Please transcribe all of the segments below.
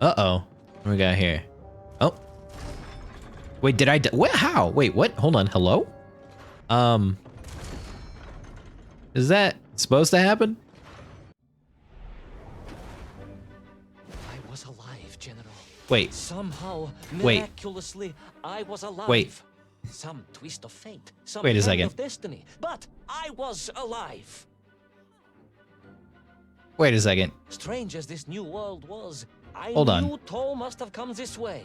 Uh-oh. What do we got here? Oh. Wait, did I... What? How? Wait, what? Hold on. Hello? Is that supposed to happen? I was alive, General. Wait. Somehow, Wait. miraculously, I was alive. Wait. Some twist of fate, some Wait a hand second. of destiny, but I was alive. Wait a second. Strange as this new world was, I Hold on. knew Toll must have come this way,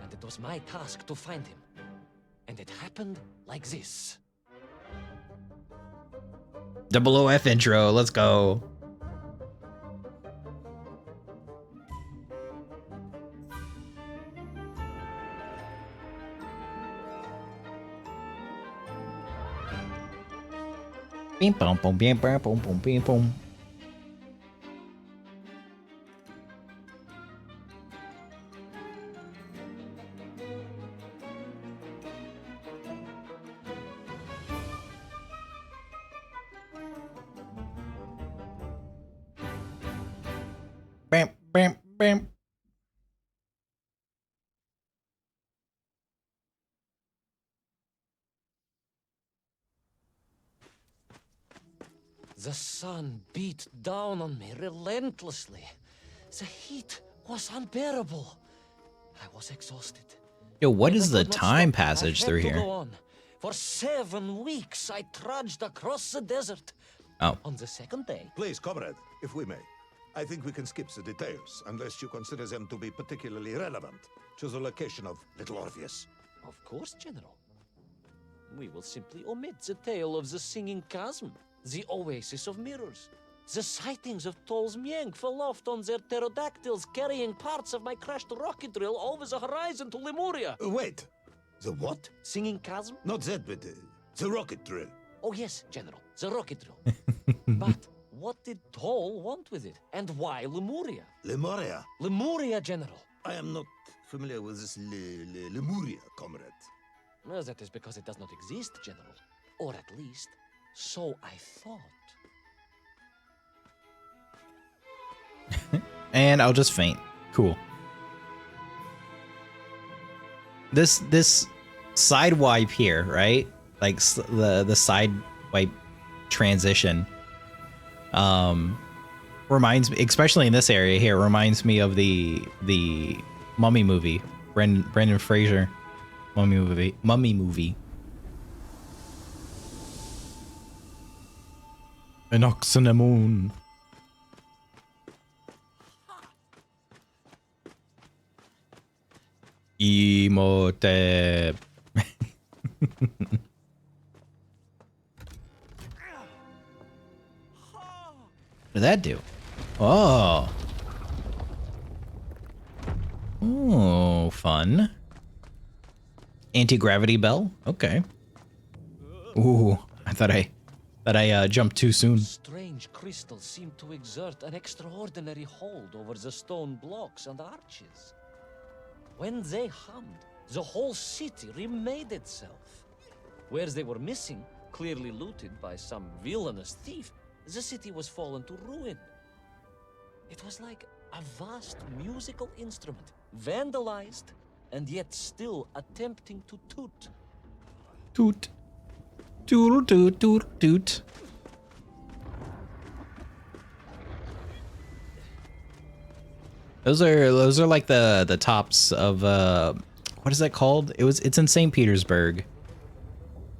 and it was my task to find him. And it happened like this. Double OF intro. Let's go. Bing bong bong bing bong bong bong bing bong. Bam bam bam. The sun beat down on me relentlessly. The heat was unbearable. I was exhausted. Yo, what is I the could not time stop. passage I through had to here? go on. For 7 weeks, I trudged across the desert. Oh. On the second day, Please, comrade, if we may. I think we can skip the details, unless you consider them to be particularly relevant to the location of Little Orpheus. of course, General. We will simply omit the tale of the singing chasm, the oasis of mirrors, the sightings of Toll's Mienk aloft on their pterodactyls carrying parts of my crashed rocket drill over the horizon to Lemuria. Wait, the what? Singing chasm? Not that, but the rocket drill. Oh yes, General, the rocket drill. But what did Toll want with it? And why Lemuria? Lemuria. Lemuria, General. I am not familiar with this Lemuria, comrade. Well, that is because it does not exist, General. Or at least, so I thought. And I'll just faint. Cool. This side wipe here, right? Like the side wipe transition. Reminds me, especially in this area here, reminds me of the Mummy movie. Brendan Fraser Mummy movie. An ox and a moon. Emote. What did that do? Oh. Oh, fun. Anti-gravity bell? Okay. Ooh, I thought I jumped too soon. Strange crystals seem to exert an extraordinary hold over the stone blocks and arches. When they hummed, the whole city remade itself. Whereas they were missing, clearly looted by some villainous thief, the city was fallen to ruin. It was like a vast musical instrument, vandalized, and yet still attempting to toot. Toot. Toot, toot, toot, toot. Those are like the tops of what is that called? It's in St. Petersburg.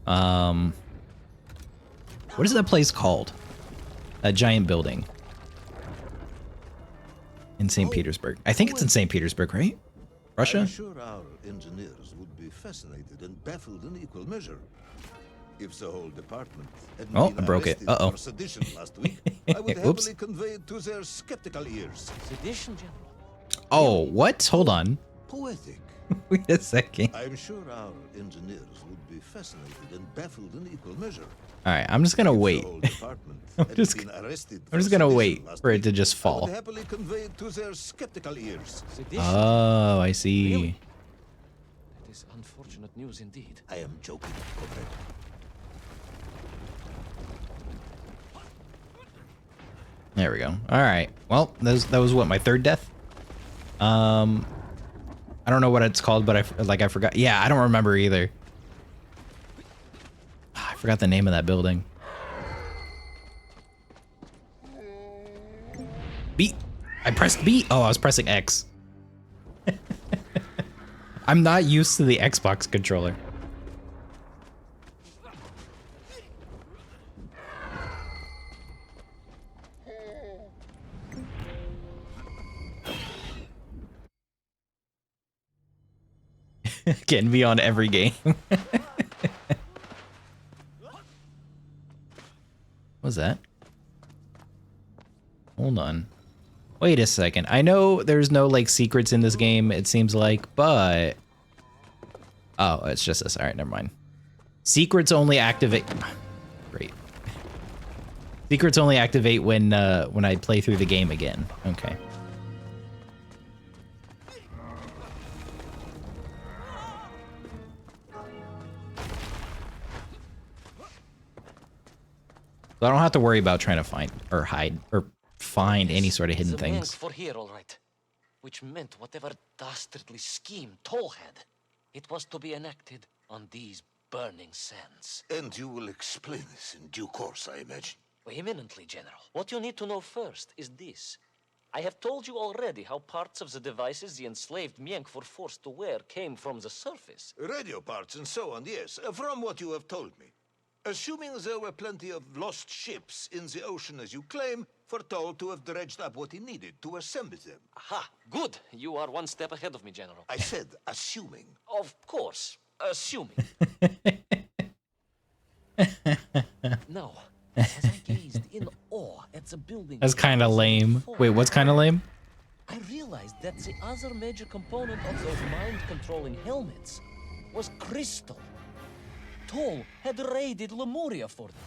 What is that place called? That giant building in St. Petersburg. I think it's in St. Petersburg, right? Russia? I'm sure our engineers would be fascinated and baffled in equal measure. If the whole department had Oh, been I broke it. arrested Uh-oh. for sedition last week, I would Whoops. happily convey it to their skeptical ears. Sedition, General. Oh, what? Hold on. Poetic. Wait a second. I'm sure our engineers would be fascinated and baffled in equal measure. All right, I'm just gonna If the wait. whole department I'm had just- been arrested I'm just for gonna sedition wait last for it week, to just I fall. would happily convey it to their skeptical ears. Sedition. Oh, I see. Really? That is unfortunate news indeed. I am joking, comrade. There we go. All right. Well, that was what, my third death? I don't know what it's called, but I forgot. Yeah, I don't remember either. I forgot the name of that building. B. I pressed B. Oh, I was pressing X. I'm not used to the Xbox controller. Getting me on every game. What's that? Hold on. Wait a second. I know there's no like secrets in this game, it seems like, but oh, it's just this. All right, never mind. Secrets only activate. Great. Secrets only activate when I play through the game again. Okay. So I don't have to worry about trying to find or hide or find any sort of hidden things. For here, all right. Which meant whatever dastardly scheme Toll had, it was to be enacted on these burning sands. And you will explain this in due course, I imagine. Imminently, General. What you need to know first is this. I have told you already how parts of the devices the enslaved Mienk were forced to wear came from the surface. Radio parts and so on, yes, from what you have told me. Assuming there were plenty of lost ships in the ocean as you claim, for Toll to have dredged up what he needed to assemble them. Aha, good. You are one step ahead of me, General. I said assuming. Of course, assuming. Now, as I gazed in awe at the building... That's kind of lame. Wait, what's kind of lame? I realized that the other major component of those mind-controlling helmets was crystal. Toll had raided Lemuria for them.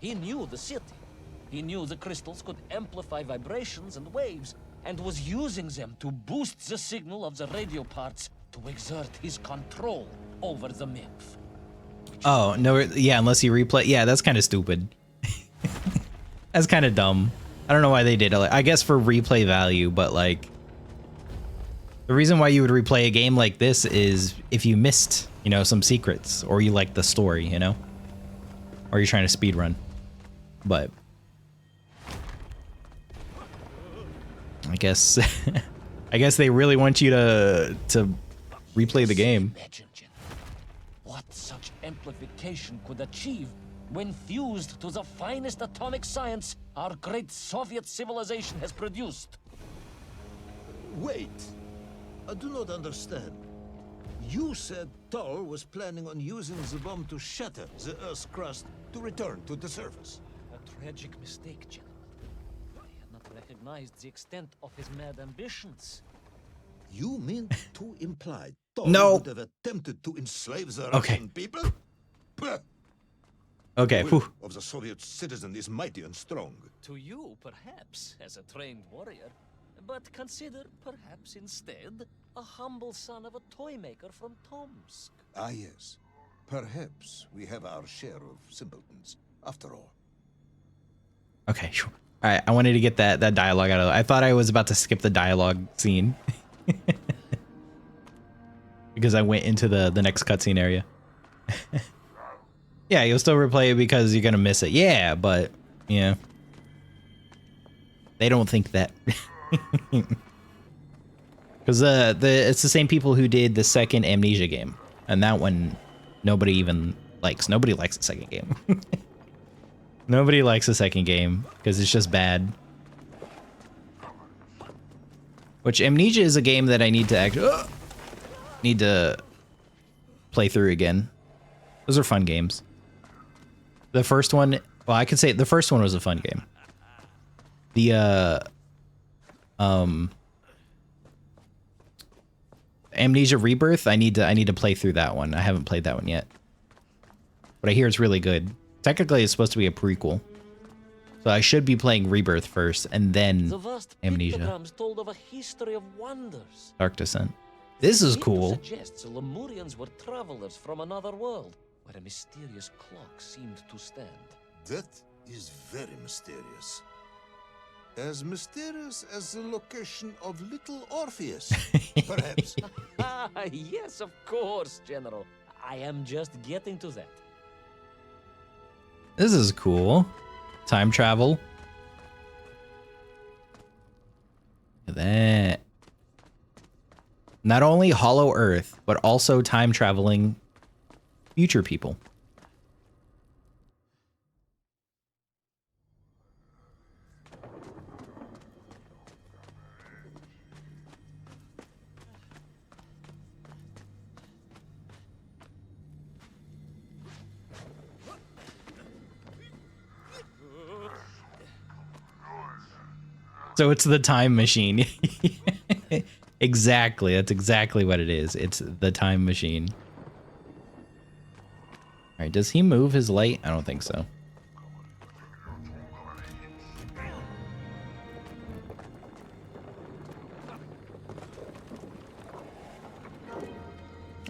He knew the city. He knew the crystals could amplify vibrations and waves, and was using them to boost the signal of the radio parts to exert his control over the nymph. Oh, no, yeah, unless you replay. Yeah, that's kind of stupid. That's kind of dumb. I don't know why they did it. I guess for replay value, but like... The reason why you would replay a game like this is if you missed, you know, some secrets, or you like the story, you know? Or you're trying to speedrun. But... I guess... I guess they really want you to replay the game. Imagine, General, what such amplification could achieve when fused to the finest atomic science our great Soviet civilization has produced. Wait. I do not understand. You said Toll was planning on using the bomb to shatter the Earth's crust to return to the surface. A tragic mistake, General. I had not recognized the extent of his mad ambitions. You mean to imply Toll No. would have attempted to enslave the Russian people? Bah! Okay, The will whew. of the Soviet citizen is mighty and strong. To you, perhaps, as a trained warrior, but consider, perhaps instead, a humble son of a toy maker from Tomsk. Ah, yes. Perhaps we have our share of simpletons, after all. Okay, sure. All right, I wanted to get that dialogue out of it. I thought I was about to skip the dialogue scene. Because I went into the next cutscene area. Yeah, you'll still replay it because you're gonna miss it. Yeah, but yeah, they don't think that. Because it's the same people who did the second Amnesia game, and that one nobody even likes. Nobody likes the second game. Nobody likes the second game because it's just bad. Which Amnesia is a game that I need to actually need to play through again. Those are fun games. The first one, well, I could say the first one was a fun game. The Amnesia Rebirth, I need to play through that one. I haven't played that one yet. But I hear it's really good. Technically, it's supposed to be a prequel. So I should be playing Rebirth first and then The vast Amnesia. pictograms told of a history of wonders. Dark Descent. This is Seemed to cool. suggest the Lemurians were travelers from another world, where a mysterious clock seemed to stand. That is very mysterious. As mysterious as the location of little Orpheus, perhaps. Yes, of course, General. I am just getting to that. This is cool. Time travel. Look at that. Not only Hollow Earth, but also time traveling future people. So it's the time machine. Exactly. That's exactly what it is. It's the time machine. All right. Does he move his light? I don't think so.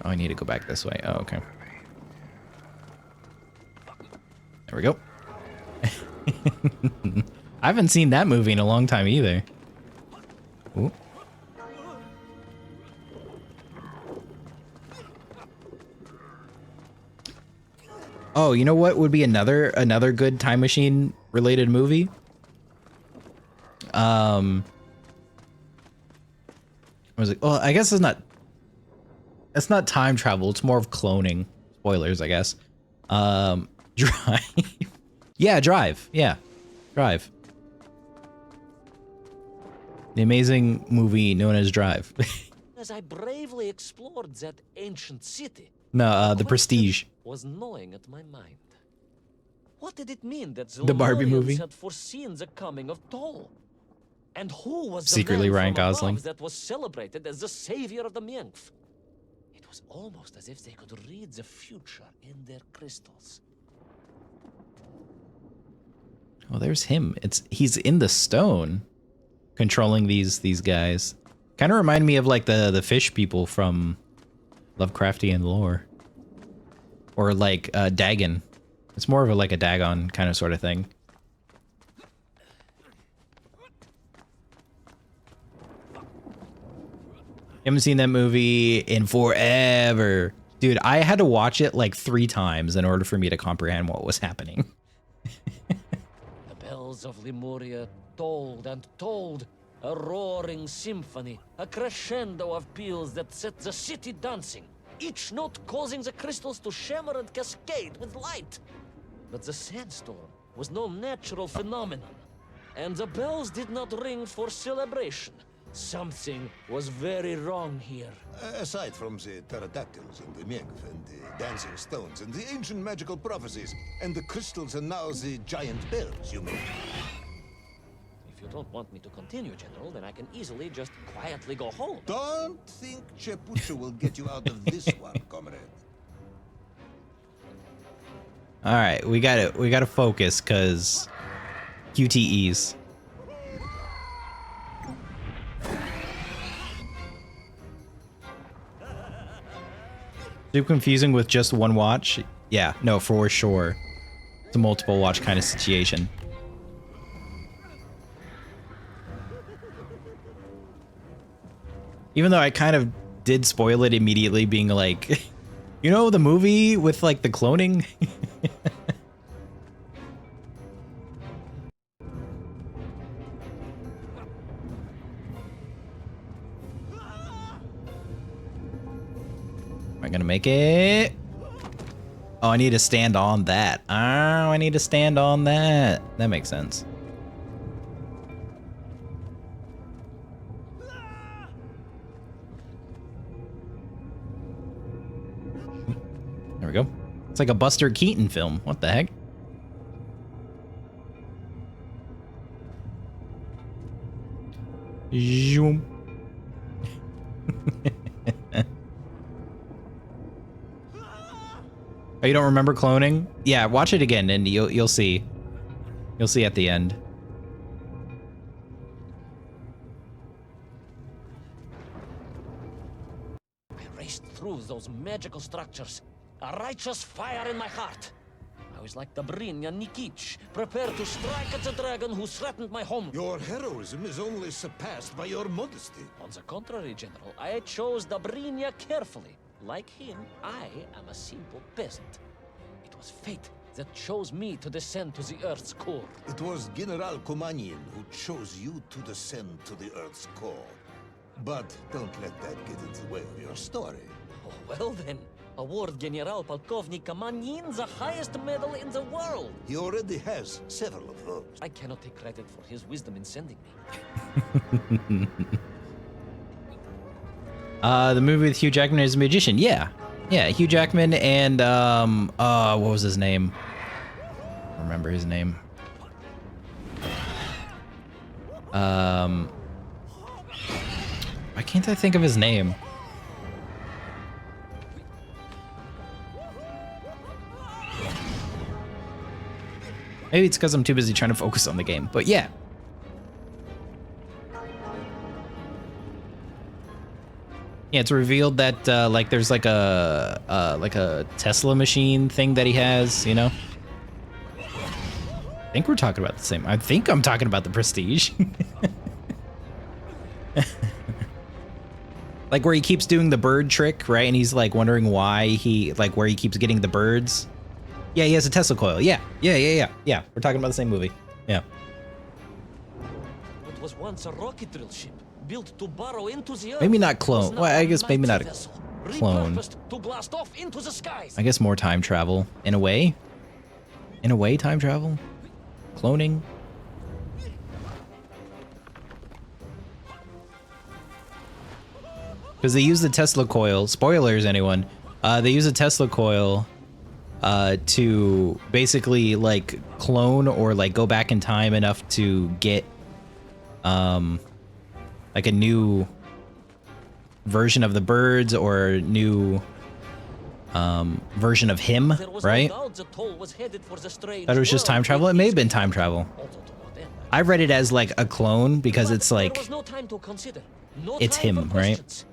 Oh, I need to go back this way. Oh, okay. There we go. I haven't seen that movie in a long time either. Ooh. Oh, you know what would be another good time machine related movie? I was like, well, I guess it's not time travel, it's more of cloning. Spoilers, I guess. Drive. Yeah, Drive. Yeah. Drive. The amazing movie known as Drive. As I bravely explored that ancient city, No, The question Prestige. was gnawing at my mind. What did it mean that The Barbie Lemurians movie? had foreseen the coming of Tol? And who was the Secretly man Ryan from above Gosling. that was celebrated as the savior of the Mienf? It was almost as if they could read the future in their crystals. Oh, there's him. He's in the stone, controlling these guys. Kind of remind me of like the fish people from Lovecraftian lore, or like Dagon. It's more of like a Dagon kind of sort of thing. Haven't seen that movie in forever, dude. I had to watch it like 3 times in order for me to comprehend what was happening. The bells of Lemuria tolled and tolled, a roaring symphony, a crescendo of peals that set the city dancing, each note causing the crystals to shimmer and cascade with light. But the sandstorm was no natural phenomenon, and the bells did not ring for celebration. Something was very wrong here. Aside from the pterodactyls and the Mienf and the dancing stones and the ancient magical prophecies and the crystals and now the giant bells, you mean? If you don't want me to continue, General, then I can easily just quietly go home. Don't think Chepucho will get you out of this one, comrade. All right, we gotta focus, cause QTEs. Too confusing with just one watch? Yeah, no, for sure. It's a multiple watch kind of situation. Even though I kind of did spoil it immediately, being like, you know, the movie with like the cloning? Am I gonna make it? Oh, I need to stand on that. Oh, I need to stand on that. That makes sense. There we go. It's like a Buster Keaton film. What the heck? Zoom. Oh, you don't remember cloning? Yeah, watch it again and you'll see. You'll see at the end. I raced through those magical structures, a righteous fire in my heart. I was like Dobrynya Nikich, prepared to strike at the dragon who threatened my home. Your heroism is only surpassed by your modesty. On the contrary, General, I chose Dobrynya carefully. Like him, I am a simple peasant. It was fate that chose me to descend to the Earth's core. It was General Komanin who chose you to descend to the Earth's core. But don't let that get in the way of your story. Oh, well then. Award General Polkovnik Komanin the highest medal in the world. He already has several of those. I cannot take credit for his wisdom in sending me. The movie with Hugh Jackman as a magician. Yeah. Yeah, Hugh Jackman and, what was his name? I don't remember his name. Why can't I think of his name? Maybe it's because I'm too busy trying to focus on the game, but yeah. Yeah, it's revealed that like there's like a Tesla machine thing that he has, you know? I think we're talking about the same. I think I'm talking about the Prestige. Like where he keeps doing the bird trick, right? And he's like wondering why where he keeps getting the birds. Yeah, he has a Tesla coil. Yeah. We're talking about the same movie. Yeah. It was once a rocket drill ship built to burrow into the Earth. Maybe not clone. Well, I guess maybe not a clone. To blast off into the skies. I guess more time travel in a way. In a way, time travel, cloning. Because they use the Tesla coil. Spoilers, anyone? They use a Tesla coil to basically like clone or like go back in time enough to get like a new version of the birds or a new version of him, right? Thought it was just time travel. It may have been time travel. I read it as like a clone because it's like it's him, right?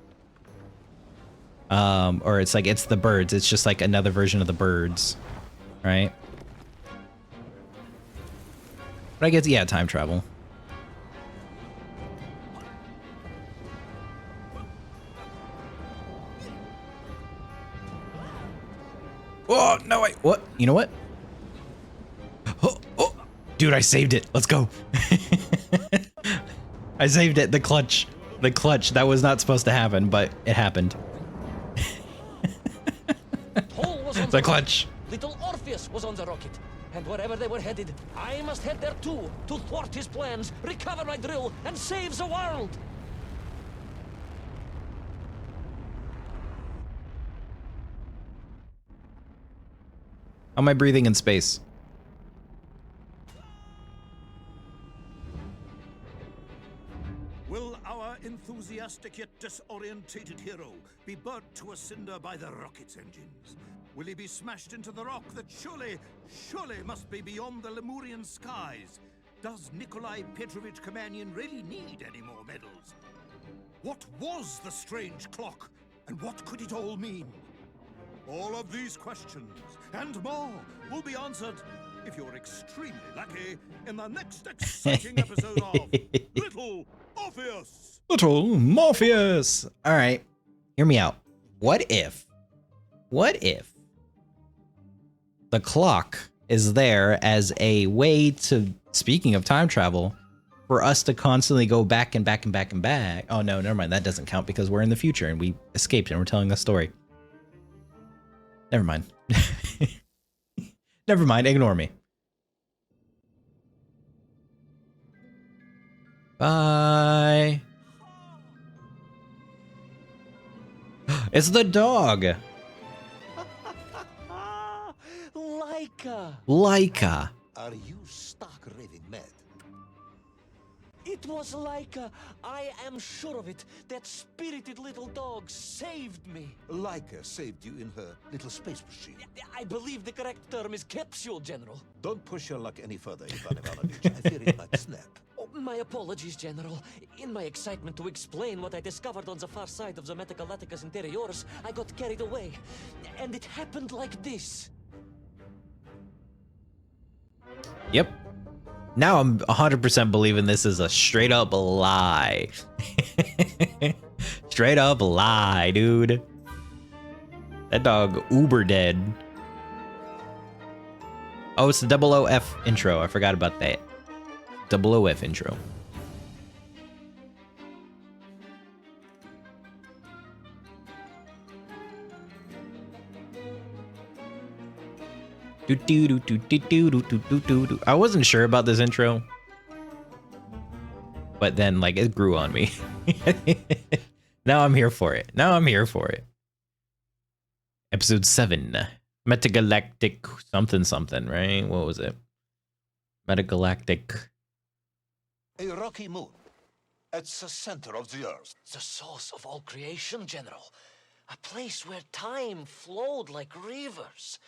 Or it's like it's the birds. It's just like another version of the birds, right? But I guess yeah, time travel. Oh no! Wait, what? You know what? Oh, dude, I saved it. Let's go. I saved it. The clutch. That was not supposed to happen, but it happened. The clutch. Little Orpheus was on the rocket, and wherever they were headed, I must head there too to thwart his plans, recover my drill, and save the world. How am I breathing in space? Will our enthusiastic yet disorientated hero be burnt to a cinder by the rocket's engines? Will he be smashed into the rock that surely must be beyond the Lemurian skies? Does Nikolai Petrovich Komanin really need any more medals? What was the strange clock, and what could it all mean? All of these questions and more will be answered, if you're extremely lucky, in the next exciting episode of Little Orpheus. Little Morpheus. All right, hear me out. What if the clock is there as a way to, speaking of time travel, for us to constantly go back and back and back and back? Oh no, never mind. That doesn't count because we're in the future and we escaped and we're telling a story. Never mind. Never mind. Ignore me. Bye. It's the dog. Laika. Are you stark raving mad? It was Laika. I am sure of it. That spirited little dog saved me. Laika saved you in her little space machine. I believe the correct term is capsule, General. Don't push your luck any further, Ivan Ivanovich. I fear it might snap. Oh, my apologies, General. In my excitement to explain what I discovered on the far side of the Metacalaticus Interiores, I got carried away. And it happened like this. Yep. Now I'm 100% believing this is a straight up lie. Straight up lie, dude. That dog uber dead. Oh, it's the double OF intro. I forgot about that. Double OF intro. I wasn't sure about this intro, but then like it grew on me. Now I'm here for it. Now I'm here for it. Episode 7, Metagalactic something something, right? What was it? Metagalactic. A rocky moon. It's the center of the Earth. The source of all creation, General. A place where time flowed like rivers,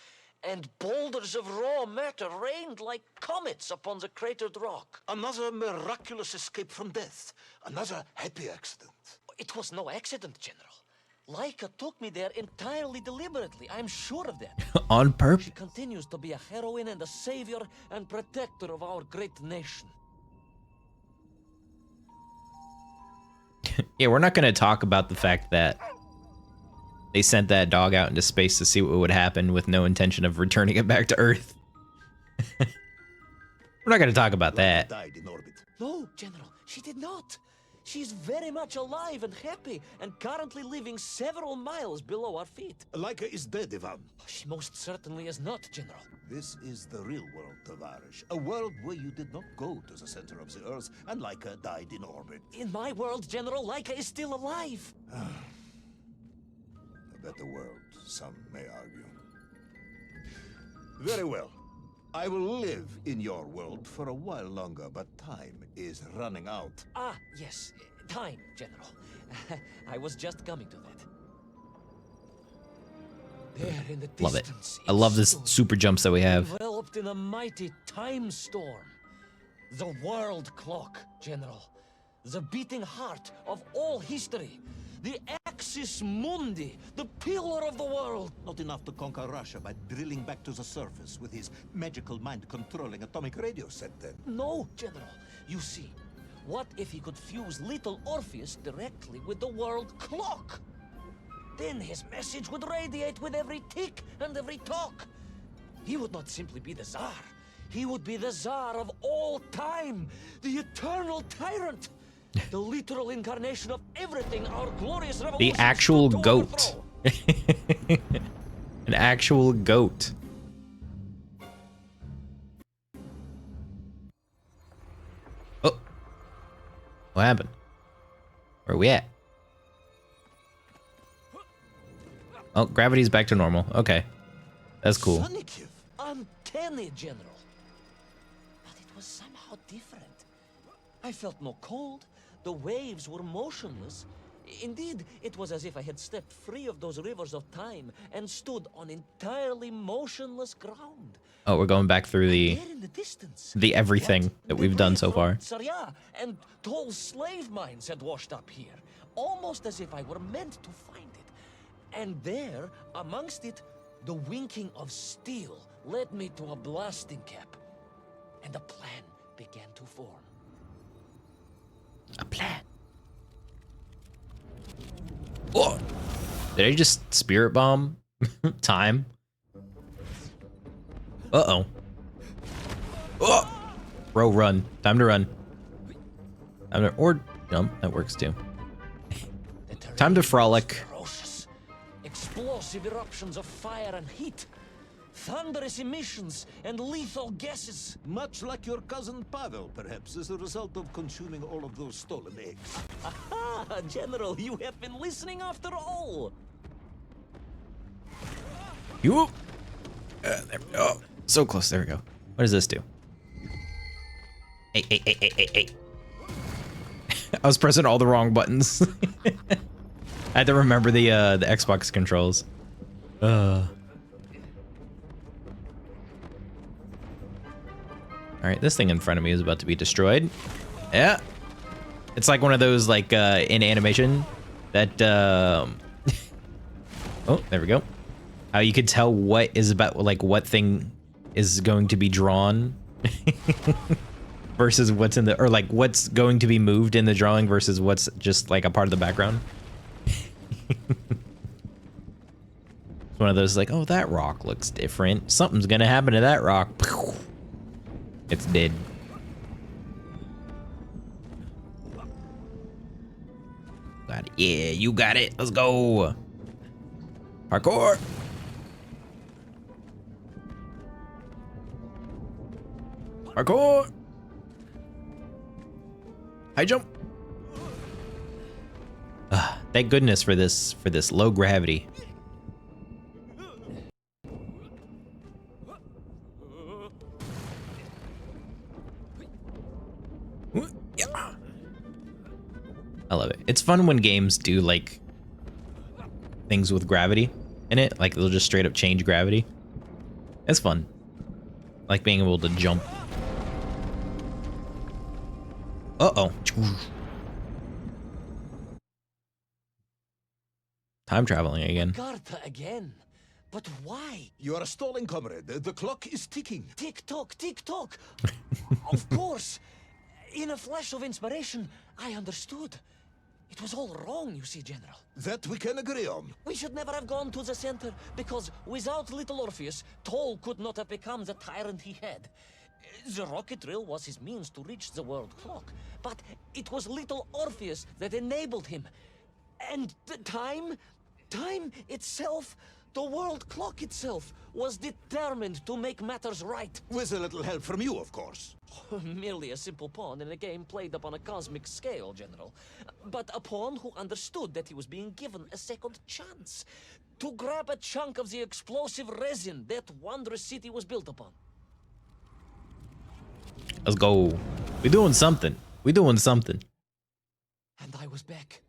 and boulders of raw matter rained like comets upon the cratered rock. Another miraculous escape from death. Another happy accident. It was no accident, General. Laika took me there entirely deliberately. I'm sure of that. On purpose. She continues to be a heroine and a savior and protector of our great nation. Yeah, we're not going to talk about the fact that they sent that dog out into space to see what would happen with no intention of returning it back to Earth. We're not going to talk about that. Died in orbit. No, General, she did not. She's very much alive and happy and currently living several miles below our feet. Laika is dead, Ivan. She most certainly is not, General. This is the real world, Tavarish. A world where you did not go to the center of the Earth and Laika died in orbit. In my world, General, Laika is still alive. A better world, some may argue. Very well. I will live in your world for a while longer, but time is running out. Ah, yes. Time, General. I was just coming to that. There in the Love it. distance, I love this stood, super jumps that we have. enveloped in a mighty time storm. The world clock, General. The beating heart of all history. The Axis Mundi, the pillar of the world. Not enough to conquer Russia by drilling back to the surface with his magical mind-controlling atomic radio set then. No, General. You see, what if he could fuse little Orpheus directly with the world clock? Then his message would radiate with every tick and every talk. He would not simply be the Tsar. He would be the Tsar of all time, the eternal tyrant. The literal incarnation of everything our glorious revolution. The actual stood to goat. overthrow. An actual goat. Oh. What happened? Where are we at? Oh, gravity's back to normal. Okay. That's cool. Sonikiv. Uncanny, General. But it was somehow different. I felt no cold. The waves were motionless. Indeed, it was as if I had stepped free of those rivers of time and stood on entirely motionless ground. Oh, we're going back through the There in the distance, everything that we've done so far. Tsarya and tall slave mines had washed up here, almost as if I were meant to find it. And there, amongst it, the winking of steel led me to a blasting cap, and a plan began to form. A plan. Oh! Did I just spirit bomb time? Uh-oh. Oh! Bro, run. Time to run. Or jump. That works too. Time to frolic. Ferocious. Explosive eruptions of fire and heat. Thunderous emissions and lethal gases. Much like your cousin Pavel, perhaps, as a result of consuming all of those stolen eggs. Ah, General, you have been listening after all. You. There we go. So close. There we go. What does this do? Hey, hey, hey, hey, hey, hey. I was pressing all the wrong buttons. I had to remember the Xbox controls. All right, this thing in front of me is about to be destroyed. Yeah. It's like one of those, like, in animation that, oh, there we go. How you could tell what is about, like, what thing is going to be drawn versus what's in the, or like what's going to be moved in the drawing versus what's just like a part of the background. It's one of those like, oh, that rock looks different. Something's gonna happen to that rock. It's dead. Got it. Yeah, you got it. Let's go. Parkour. Parkour. High jump. Thank goodness for this low gravity. I love it. It's fun when games do like things with gravity in it. Like they'll just straight up change gravity. It's fun. Like being able to jump. Uh-oh. Time traveling again. Gartha again. But why? You are stalling, comrade. The clock is ticking. Tick tock, tick tock. Of course. In a flash of inspiration, I understood. It was all wrong, you see, General. That we can agree on. We should never have gone to the center, because without little Orpheus, Toll could not have become the tyrant he had. The rocket drill was his means to reach the world clock, but it was little Orpheus that enabled him. And the time itself, the world clock itself, was determined to make matters right. With a little help from you, of course. Merely a simple pawn in a game played upon a cosmic scale, General. But a pawn who understood that he was being given a second chance to grab a chunk of the explosive resin that wondrous city was built upon. Let's go. We're doing something. We're doing something. And I was back.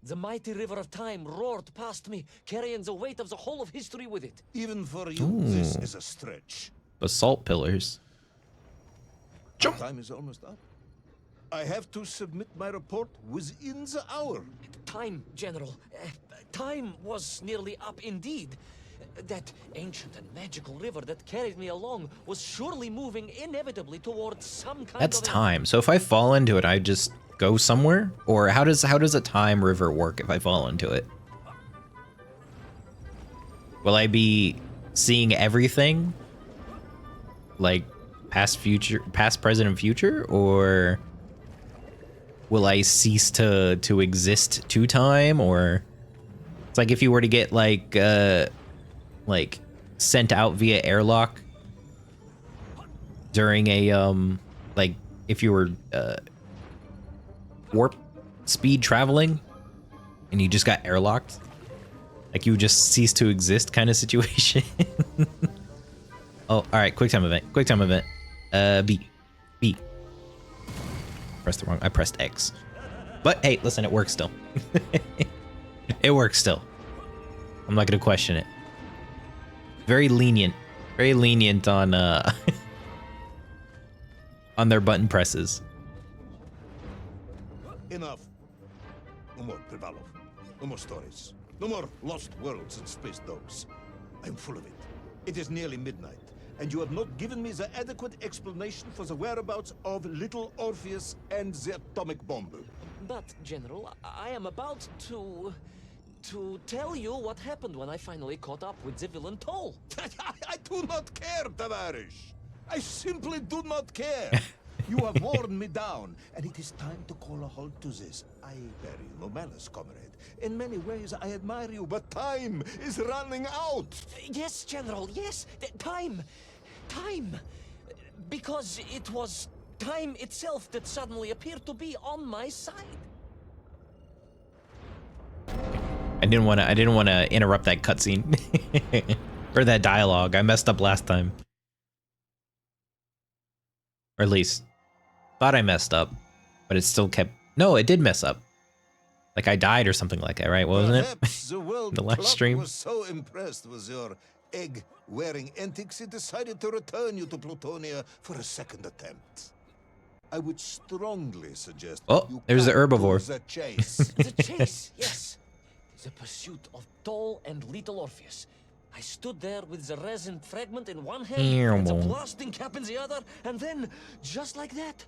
The mighty river of time roared past me, carrying the weight of the whole of history with it. Even for you, this is a stretch. Basalt pillars. Jump. Time is almost up. I have to submit my report within the hour. Time, General. Time was nearly up indeed. That ancient and magical river that carried me along was surely moving inevitably towards some kind That's of... time. So if I fall into it, I just go somewhere? Or how does a time river work if I fall into it? Will I be seeing everything? Like past, present, and future? Or will I cease to exist to time? Or it's like if you were to get like sent out via airlock during a like if you were warp speed traveling and you just got airlocked, like you just cease to exist kind of situation. Oh, all right, quick time event, B. I pressed X, but hey, listen, it works still. It works still. I'm not gonna question it. Very lenient on on their button presses. Enough. No more Privalov. No more stories. No more lost worlds and space dogs. I'm full of it. It is nearly midnight, and you have not given me the adequate explanation for the whereabouts of little Orpheus and the atomic bomb. But, General, I am about to tell you what happened when I finally caught up with the villain Toll. I do not care, Tavarish. I simply do not care. You have worn me down, and it is time to call a halt to this. I bear you no malice, comrade. In many ways, I admire you, but time is running out. Yes, General, yes. Time. Because it was time itself that suddenly appeared to be on my side. I didn't want to interrupt that cutscene or that dialogue. I messed up last time, or at least thought I messed up, but it still kept. No, it did mess up. Like I died or something like that, right? Wasn't Perhaps it? The world The live clock stream was so impressed with your egg-wearing antics, it decided to return you to Plutonia for a second attempt. I would strongly suggest. Oh, you there's the cut to herbivore. The chase. The chase, yes. The pursuit of Toll and little Orpheus. I stood there with the resin fragment in one hand and the blasting cap in the other, and then, just like that,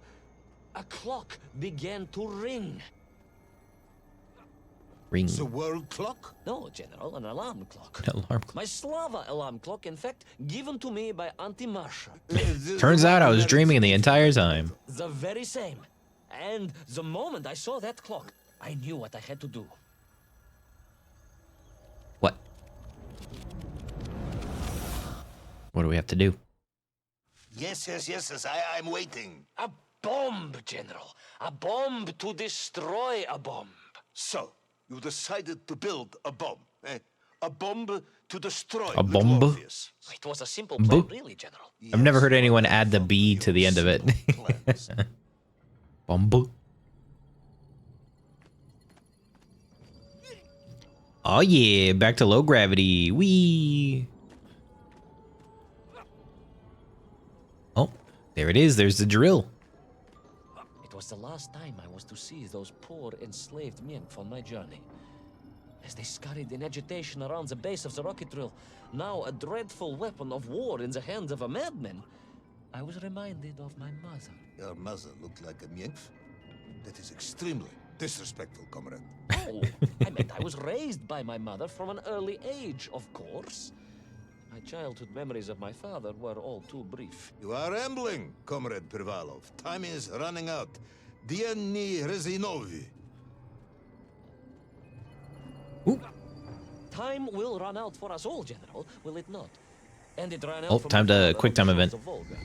a clock began to ring. Ring. The world clock? No, General, an alarm clock. An alarm clock. My Slava alarm clock, in fact, given to me by Auntie Marsha. Turns out I was dreaming the entire time. The very same. And the moment I saw that clock, I knew what I had to do. What? What do we have to do? Yes, I'm waiting. A bomb, General. A bomb to destroy a bomb. So, you decided to build a bomb, eh? A bomb to destroy A bomb? Orpheus. It was a simple plan, really, General. I've never heard anyone add the B to the end of it. Plans. Bomb. Oh yeah, back to low gravity. Whee! Oh, there it is. There's the drill. It was the last time I was to see those poor enslaved Mink on my journey. As they scurried in agitation around the base of the rocket drill, now a dreadful weapon of war in the hands of a madman, I was reminded of my mother. Your mother looked like a nymph? That is extremely disrespectful, comrade. Oh, I meant I was raised by my mother from an early age, of course. My childhood memories of my father were all too brief. You are rambling, Comrade Privalov. Time is running out. Dieni Rezinovi. Ooh. Time will run out for us all, General, will it not? And it ran out Oh, for time my to father quick on the time shores event. of Volga.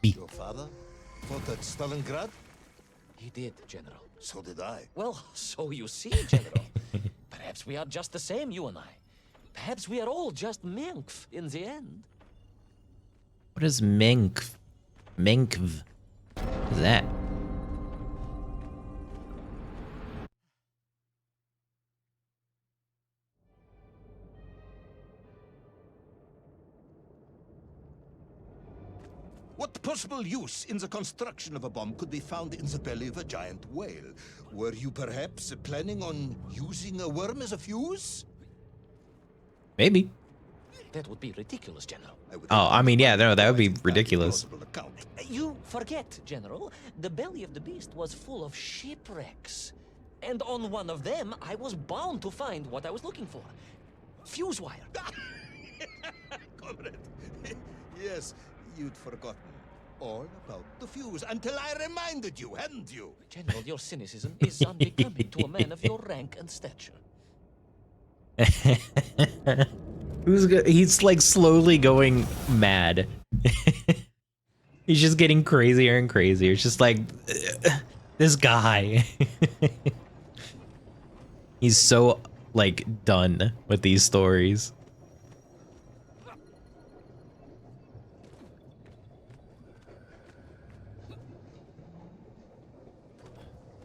Your father fought at Stalingrad? He did, General. So did I. Well, so you see, General. Perhaps we are just the same, you and I. Perhaps we are all just Menkv in the end. What is Menkv? Menkv. What is that? What possible use in the construction of a bomb could be found in the belly of a giant whale? Were you perhaps planning on using a worm as a fuse? Maybe. That would be ridiculous, General. Oh, I mean, yeah, no, that would be ridiculous. You forget, General. The belly of the beast was full of shipwrecks. And on one of them, I was bound to find what I was looking for. Fuse wire. Comrade, yes, you'd forgotten all about the fuse until I reminded you, hadn't you? General, your cynicism is unbecoming to a man of your rank and stature. He's like slowly going mad. He's just getting crazier and crazier. It's just like this guy. He's so like done with these stories.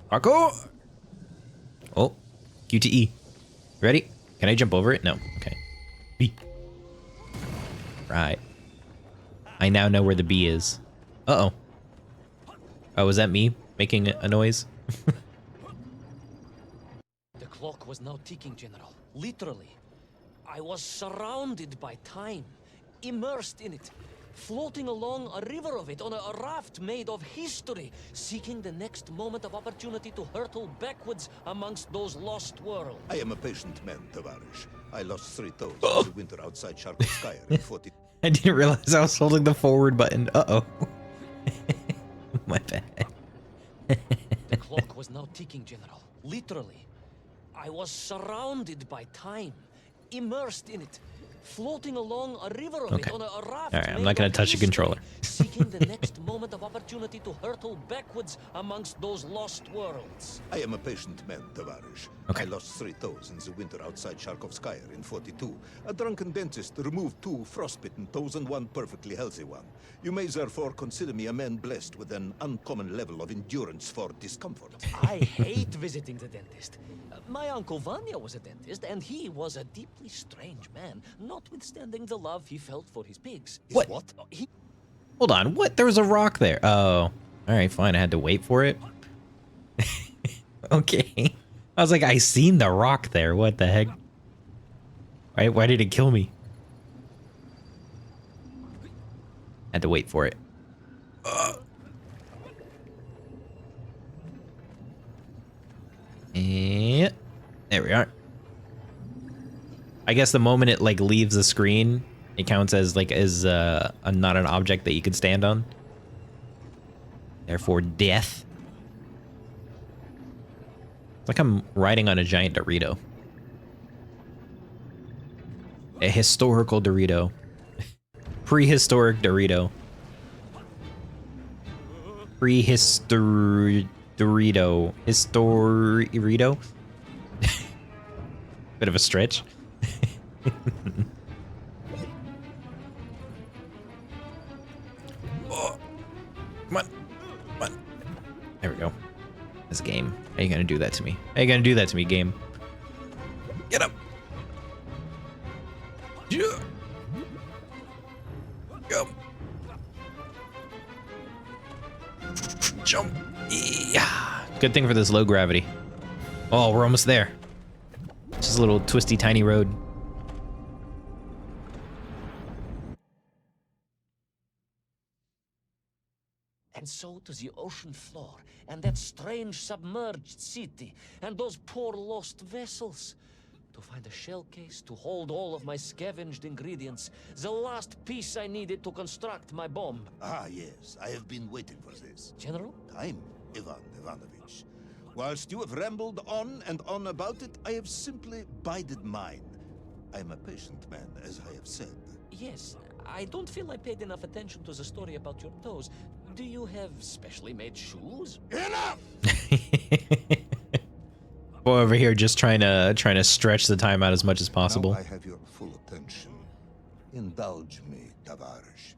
Parkour! Oh, QTE. Ready? Can I jump over it? No. Okay. B. Right. I now know where the B is. Uh-oh. Oh, was that me making a noise? The clock was now ticking, General. Literally. I was surrounded by time, immersed in it, floating along a river of it on a raft made of history, seeking the next moment of opportunity to hurtle backwards amongst those lost worlds. I am a patient man, Tavarish. I lost 3 toes in the winter outside Sharkovskaya in 40. I didn't realize I was holding the forward button. Uh-oh. My bad. The clock was now ticking, General. Literally. I was surrounded by time, immersed in it, floating along a river of Okay. it on a raft. All right, I'm made not gonna of touch the history, controller. seeking the next moment of opportunity to hurtle backwards amongst those lost worlds. I am a patient man, Tavarish. Okay. I lost 3 toes in the winter outside Sharkovskaya in 42. A drunken dentist removed 2 frostbitten toes and 1 perfectly healthy one. You may therefore consider me a man blessed with an uncommon level of endurance for discomfort. I hate visiting the dentist. My uncle Vanya was a dentist, and he was a deeply strange man, notwithstanding the love he felt for his pigs. Is What? what? He Hold on, what? There was a rock there. Oh. Alright, fine. I had to wait for it. Okay. I was like, I seen the rock there. What the heck? Why did it kill me? Had to wait for it. And there we are. I guess the moment it like leaves the screen, it counts as like not an object that you could stand on. Therefore, death. It's like I'm riding on a giant Dorito. A historical Dorito. Prehistoric Dorito. Prehistoric Dorito. Historito? Bit of a stretch. Oh, come on. Come on. There we go. This game. How you gonna do that to me? How you gonna do that to me, game? Get up. Yeah. Go. Jump. Yeah. Good thing for this low gravity. Oh, we're almost there. Just a little twisty, tiny road. And so to the ocean floor, and that strange submerged city, and those poor lost vessels. To find a shell case to hold all of my scavenged ingredients, the last piece I needed to construct my bomb. Ah, yes, I have been waiting for this. General? Time, Ivan Ivanovich. Whilst you have rambled on and on about it, I have simply bided mine. I am a patient man, as I have said. Yes, I don't feel I paid enough attention to the story about your toes. Do you have specially made shoes? Enough! Boy over here just trying to stretch the time out as much as possible. Now I have your full attention. Indulge me, Tavares.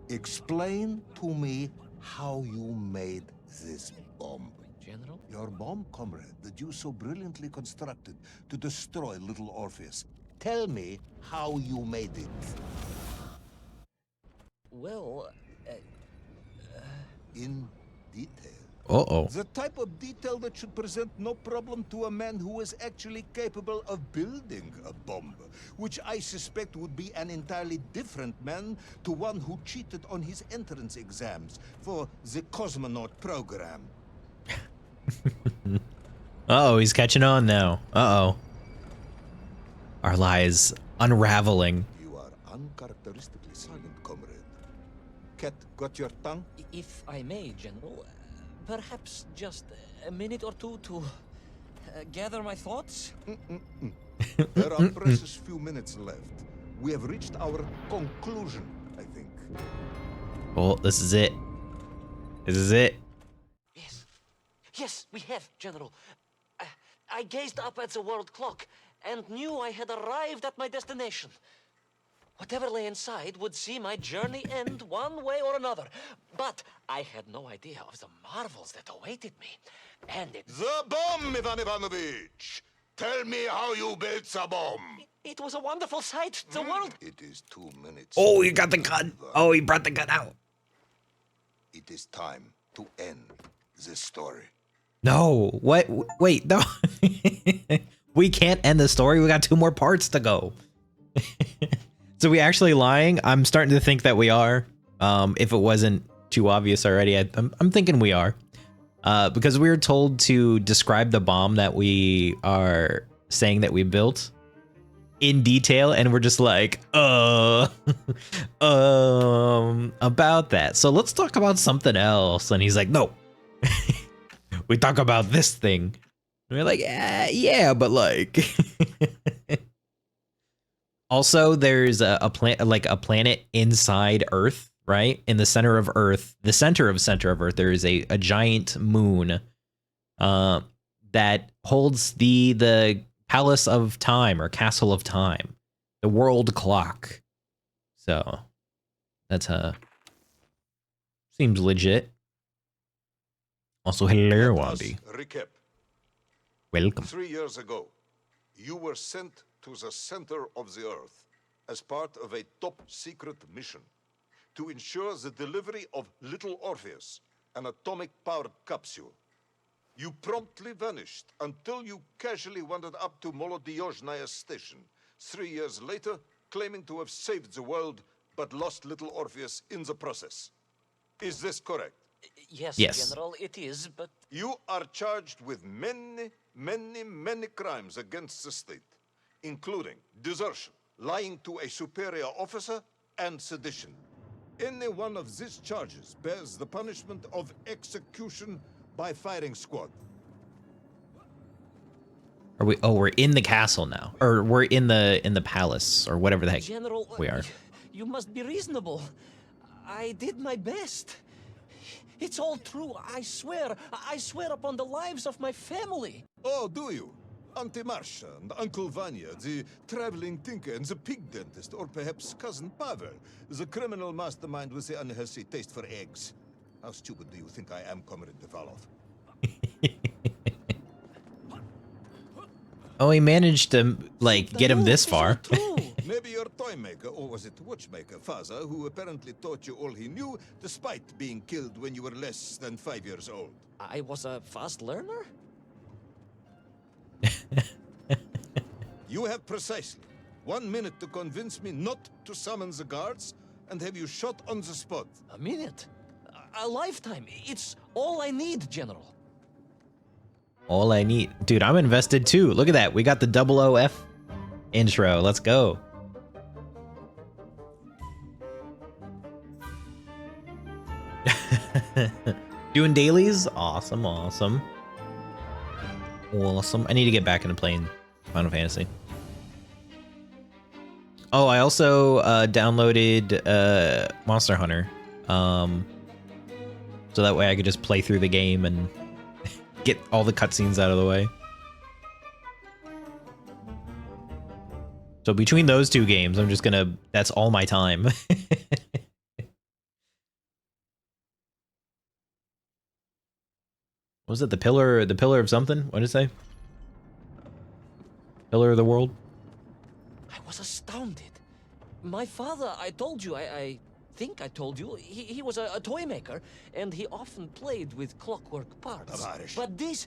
Explain to me how you made this bomb. General? Your bomb, comrade, that you so brilliantly constructed to destroy little Orpheus. Tell me how you made it. Well, In detail. Uh-oh. The type of detail that should present no problem to a man who is actually capable of building a bomb, which I suspect would be an entirely different man to one who cheated on his entrance exams for the cosmonaut program. Uh-oh, he's catching on now. Uh-oh. Our lie is unraveling. You are uncharacteristically silent, comrade. Cat, got your tongue? if I may, General, perhaps just a minute or two to gather my thoughts? There are precious few minutes left. We have reached our conclusion, I think. Oh, this is it. This is it. Yes. Yes, we have, General. I gazed up at the world clock and knew I had arrived at my destination. Whatever lay inside would see my journey end one way or another. But I had no idea of the marvels that awaited me. And The bomb, Ivan Ivanovich! Tell me how you built the bomb! it was a wonderful sight. The world... It is 2 minutes. Oh, you got the gun. Oh, he brought the gun out. It is time to end this story. No. What? Wait, no. We can't end the story. We got 2 more parts to go. So we actually lying? I'm starting to think that we are. If it wasn't too obvious already, I'm thinking we are. Because we were told to describe the bomb that we are saying that we built in detail, and we're just like, about that. So let's talk about something else. And he's like, no. We talk about this thing. And we're like, yeah, but like... Also, there's a planet inside Earth, right? In the center of Earth, the center of Earth, there is a giant moon that holds the Palace of Time or Castle of Time, the world clock. So that's seems legit. Also, hello, Let us Wambi. recap. Welcome. 3 years ago, you were sent to the center of the Earth as part of a top-secret mission to ensure the delivery of little Orpheus, an atomic-powered capsule. You promptly vanished until you casually wandered up to Molodiyozhnaya station, 3 years later, claiming to have saved the world, but lost little Orpheus in the process. Is this correct? Yes, Yes. General, it is, but You are charged with many, many, many crimes against the state, including desertion, lying to a superior officer, and sedition. Any one of these charges bears the punishment of execution by firing squad. Are we? Oh, we're in the castle now, or we're in the palace, or whatever the heck General, we are. you must be reasonable. I did my best. It's all true, I swear. I swear upon the lives of my family. Oh, do you? Auntie Marcia and Uncle Vanya, the traveling tinker and the pig dentist, or perhaps Cousin Pavel, the criminal mastermind with the unhealthy taste for eggs. How stupid do you think I am, Comrade Devalov? Oh, he managed to like get him this It's all far. true. Maybe your toy maker, or was it watchmaker, father, who apparently taught you all he knew, despite being killed when you were less than 5 years old. I was a fast learner? You have precisely 1 minute to convince me not to summon the guards and have you shot on the spot. A minute? A lifetime. It's all I need, General. All I need, dude. I'm invested too. Look at that. We got the 00F intro. Let's go. Doing dailies? Awesome, awesome. Awesome. I need to get back into playing Final Fantasy. Oh, I also downloaded Monster Hunter. So that way I could just play through the game and get all the cutscenes out of the way. So between those two games, I'm just gonna, that's all my time. Was it the pillar of something? What did it say? Pillar of the world? I was astounded. My father, I told you, I think I told you, he was a toy maker, and he often played with clockwork parts. Tavarish. But this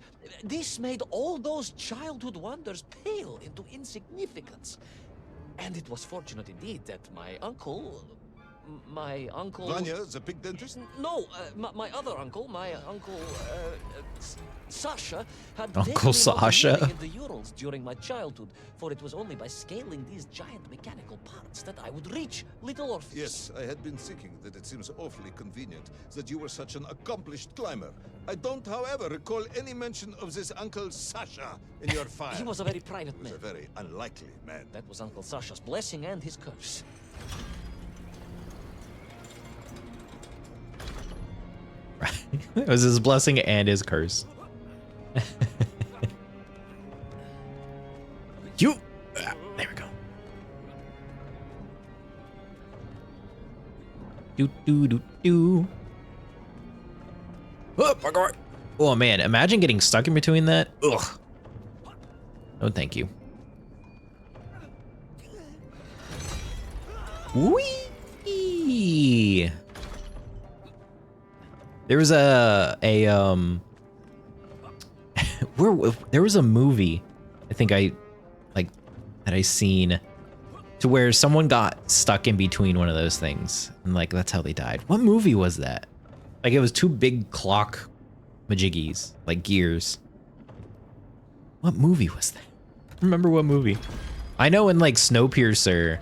made all those childhood wonders pale into insignificance. And it was fortunate indeed that my uncle... Vanya, the pig dentist? No, my other uncle, Sasha, had Uncle taken me Sasha. mountaineering in the Urals during my childhood, for it was only by scaling these giant mechanical parts that I would reach little Orpheus. Yes, I had been thinking that it seems awfully convenient that you were such an accomplished climber. I don't, however, recall any mention of this Uncle Sasha in your file. He was a very private He was man. a very unlikely man. That was Uncle Sasha's blessing and his curse. It was his blessing and his curse. You. There we go. Do. Oh, my God. Oh man, imagine getting stuck in between that. Ugh. No, thank you. Whee! There was there was a movie I think that I seen to where someone got stuck in between one of those things and like that's how they died. What movie was that? Like it was two big clock majiggies, like gears. What movie was that? Remember what movie? I know in like Snowpiercer,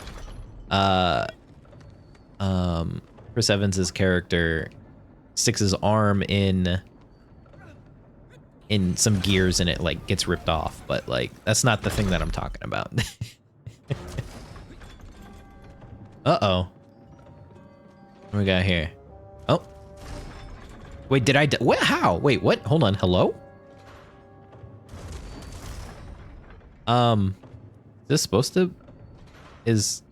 Chris Evans's character sticks his arm in some gears and it like gets ripped off, but like that's not the thing that I'm talking about. Uh-oh. What do we got here? Oh. Wait, did I what? How? Wait, what? Hold on. Hello? Is this supposed to is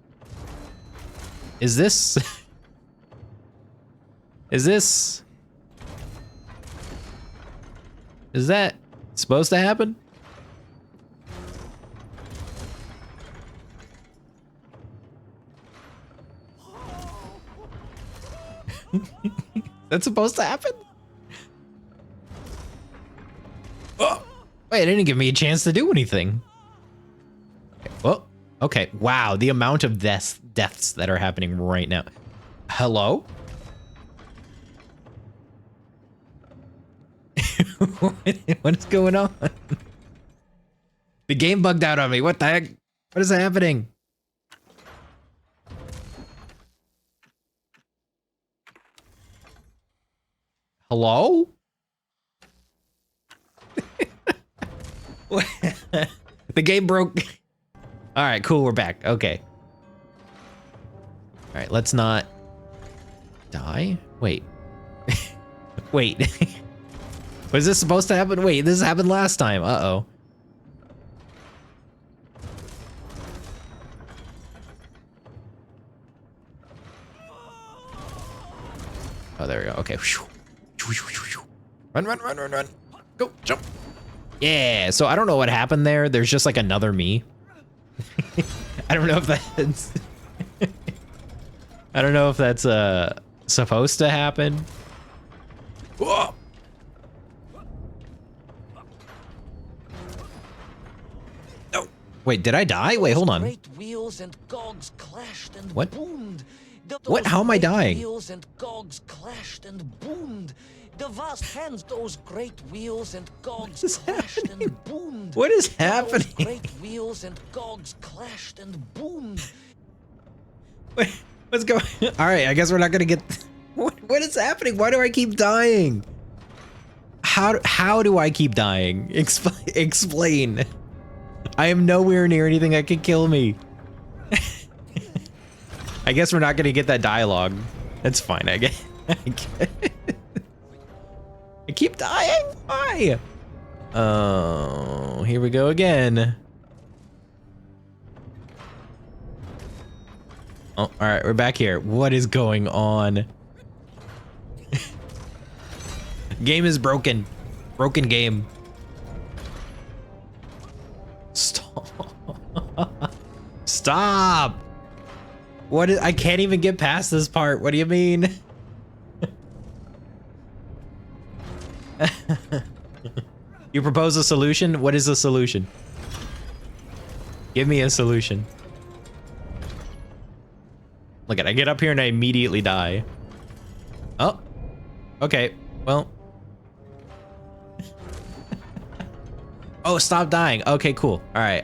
this is that supposed to happen? That's supposed to happen? Oh, wait, it didn't give me a chance to do anything. Okay, well, Okay, wow, the amount of deaths that are happening right now. Hello? What is going on? The game bugged out on me. What the heck? What is happening? Hello? The game broke. All right, cool. We're back. Okay. All right, let's not die. Wait. Wait. Was this supposed to happen? Wait, this happened last time. Uh-oh. Oh, there we go. Okay. Run, run, run, run, run. Go, jump. Yeah, so I don't know what happened there. There's just like another me. I don't know if that's... I don't know if that's supposed to happen. Whoa. Oh, wait, did I die? Wait, hold on. Great wheels and cogs clashed and What? boomed. What? How am I Great dying? Wheels and cogs clashed and boomed. The vast hands, those great wheels and cogs is clashed happening? and boomed. What is Those happening? great wheels and cogs clashed and boomed. Wait, what's going on? All right, I guess we're not gonna get... What is happening? Why do I keep dying? How do I keep dying? Explain. I am nowhere near anything that could kill me. I guess we're not gonna get that dialogue. That's fine, I guess. I keep dying? Why? Oh, here we go again. Oh, all right, we're back here. What is going on? Game is broken. Broken game. Stop. Stop. What is, I can't even get past this part. What do you mean? You propose a solution? What is the solution? Give me a solution. Look at, I get up here and I immediately die. Oh, okay, well. Oh, stop dying. Okay, cool. All right,